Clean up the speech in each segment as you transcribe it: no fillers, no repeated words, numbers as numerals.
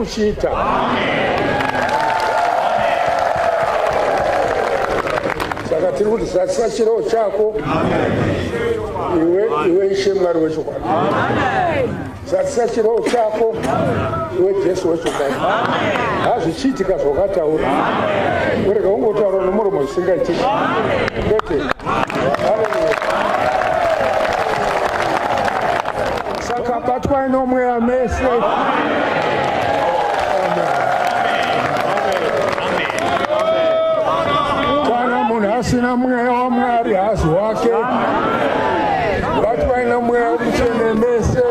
kuchiita. Saka tiri kuti zasisa chirevo chako, iwe Ishe Mwari wechokwadi. Zasisa chirevo chako, iwe Jesu wechokwadi. Hazvichiitika zvawakataura. Urega kungotaura nomuromo zvisingaitiki. Kwete. Haleluya. Saka batwai nomweya mese. Asina mweya wa Mwari hazi wake. Batwai nomweya womutsvene mese.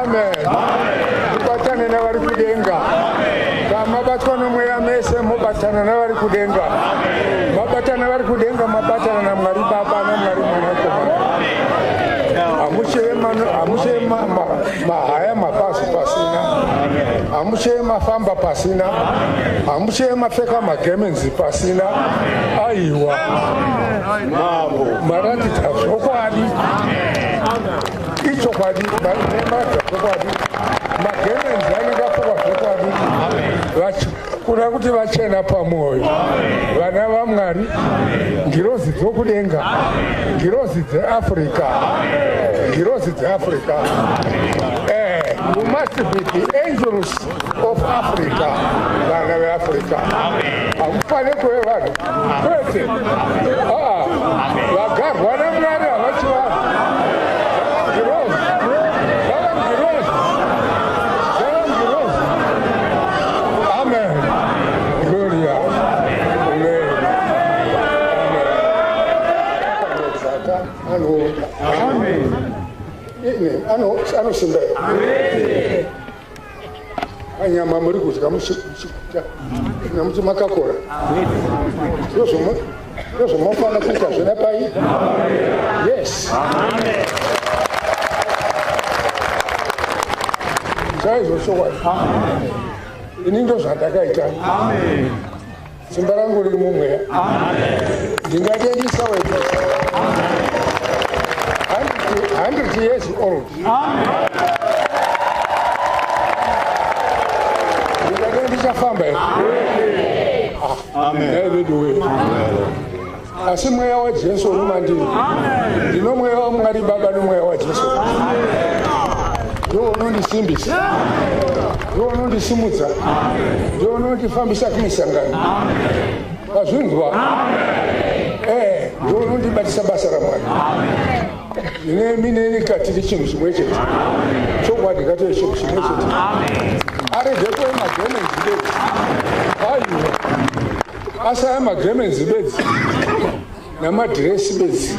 Amen. Mubatane navari kudenga. Mabatwa nomweya mese mubatana navari kudenga. Mabatana navari kudenga, mabatana naMwari Baba naMwari Mwanakomana. Hamuche mahaya mabhazi pasina. Hamuche mafamba pasina. Hamuche mapfeka magemenzi pasina. Aiwa. Maratidza zvokwadi. Ichokwadi. Maratidza zvokwadi. Magemenzi anenge apfekwa zvokwadi. Kuda kuti vachena pamwoyo. Vana vaMwari. Ngirozi dzokudenga. Ngirozi dzeAfrica. Ngirozi dzeAfrica. You must be the angels of Africa. Vana veAfrica. Hamufane kuve vanhu. Kwete. Vagarwa naMwari havachi vanhu. Ngirozi. Vava ngirozi. Vava ngirozi. Amen. Gloria. Amen. Anosimba. Anyama muri kudya muchikuta namuti makakora. Yozomofana kuita zvena pai. Yes. Chaizoshowa. Ini ndo zvandakaita. Simba rangu riri mumweya. Ndingatengesa wega. 100 years old. Ndichafamba. Amen. Asi mweya waJesu uri mandiri. Ndino mweya waMwari Baba nomweya waJesu. Ndiwo unondisimbisa. Ndiwo unondisimudza. Ndiwo unondifambisa kumisangano. Wazvinzwa? Ndiwo unondibatisa basa raMwari. Mine katiri chinhu chimwe chete. Chokwadi katiri chinhu chimwe chete. Arege kuve magemenzi bedzi. Aiwa. Asaya magemenzi bedzi. Namadhiresi bedzi.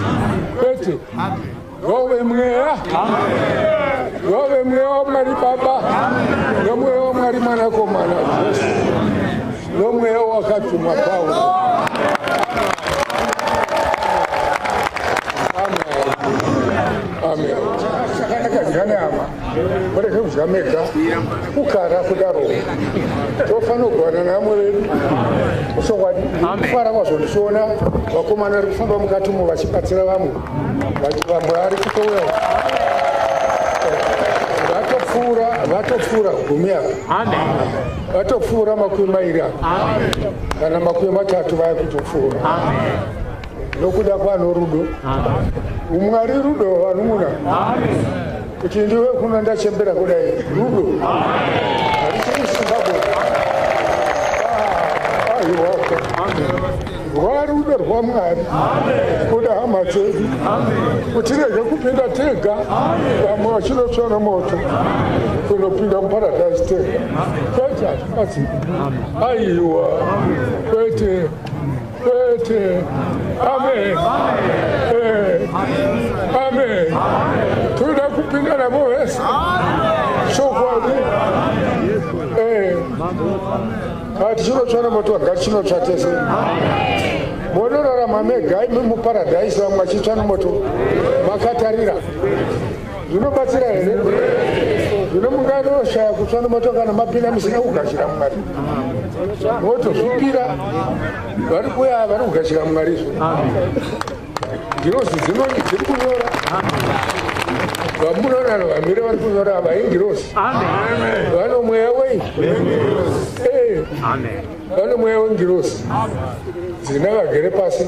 Kwete. Ngove mweya. Ngove mweya waMwari Baba. Nomweya waMwari Mwanakomana Jesu. Nomweya wakatumwa Paulo. Amen. Chakanaka mureke kudya mega kugara kudaro tofanira kugara namwe vedu usokwadi kufara kwazondisiona vakomana vari kufamba mukati umo vachibatsira vamwe vamwe ari kutouya vatopfuura gumi ava vatopfuura makumi mairi ava kana makumi matatu vaya kutopfuura nokuda kwano rudo. Umwari rudo vanumuna. Kuti ndiwe kuno ndachembera kudai rudo. Harichiri Zimbabwe. Rwarudo rwaMwari. Kuda hama dzedu. Kuti tirege kupinda tega. Vamwe vachinotsvana moto. Kunopinda muparadhaisi tega. Kwete hazvikadzi. Aiwa. Kwete. Amen. Amen. Toda kupinda navo vese. Chokwadi. Kati chinotsvana moto ngachinotsva tese. Munorarama mega imi muparadhaisi vamwe vachitsvana moto. Makatarira. Zvinobatsira here? Zvino munganoshaya kutsvana moto kana mapinda musina kugashira Mwari. Moto zvipira. Vari kuya vari kugashira Mwari izvo. Ndinozi dziri kunyora. Vamuna no amira vantu abaingirosi. Amen. Vano mweya wei. Amen. Vano mweya wengirosi. Dzina vagere pasi.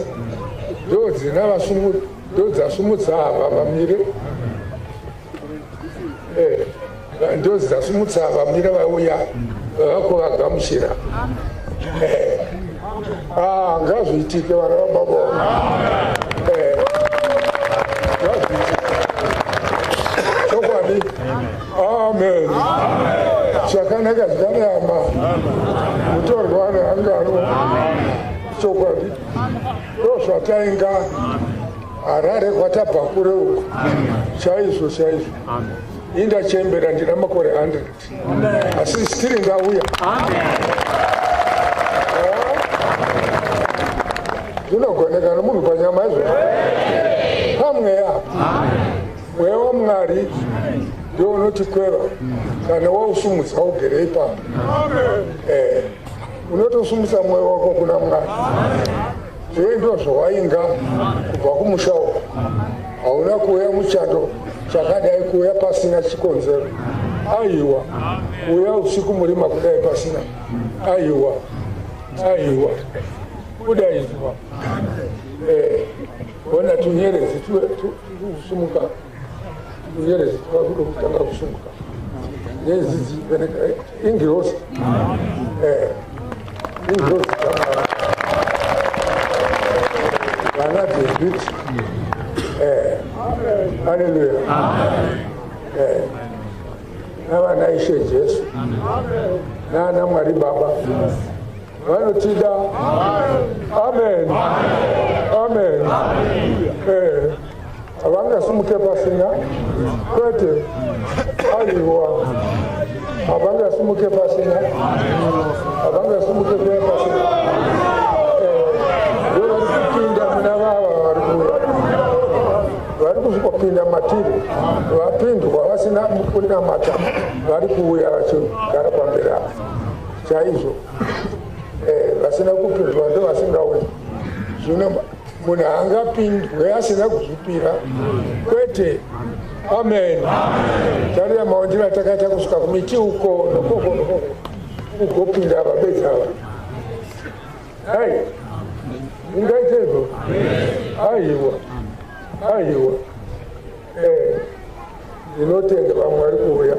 Ndo dzina vasumu ndo dzasumudza vamire. Ndo dzasumudza vamire vauya vakuvagamuchira. Ngazviitike vana vababa. Chokwadi. Amen. Chakanaka zvikanayama. Mutorwa neangano. Chokwadi. Ndozvatainga Harare kwatabva kure uko. Chaizvo. Indachembera ndina makore 100. Asi still ngauya. Zvinogoneka nemunhu panyama izvo. Pamweya. Mweya waMwari ndiwo unotikweva kana wausumudza ugerei pano. Unotosumudza mweya wako kuna Mwari. Zvee ndozvawainga kubva kumusha uko. Hauna kuuya muchando chakadai kuuya pasina chikonzero. Aiwa. Kuuya usiku murima kudai pasina. Aiwa. Kudaizwa. Ona tunyerezi tusumuka. Tunyerezi tukakudo kutanga kusumuka. Nyezizi beneka ingirosi. Ingirosi kama Ghana David. Hallelujah. Nawa naishe Jesu. Na Mwari Baba. Vanotida. Amen. Avangasumuke pasina. Kwete. Aiwa. Avangasumuke pasina. Varikuzopinda matiri. Vapindwa vasina kuna mata. Varikuuya vachigara pamberi apo. Chaizvo. Vasina kupindwa ndo vasingawe. Zvino munhu angapindwe asina kuzvipira. Kwete. Amen. Tariya maondira takaita kusvika kumiti uko nokoko. Ugopinda vabedzi ava. Ingaitezo. Aiwa. Ndinotenga vamwe vari kuuya.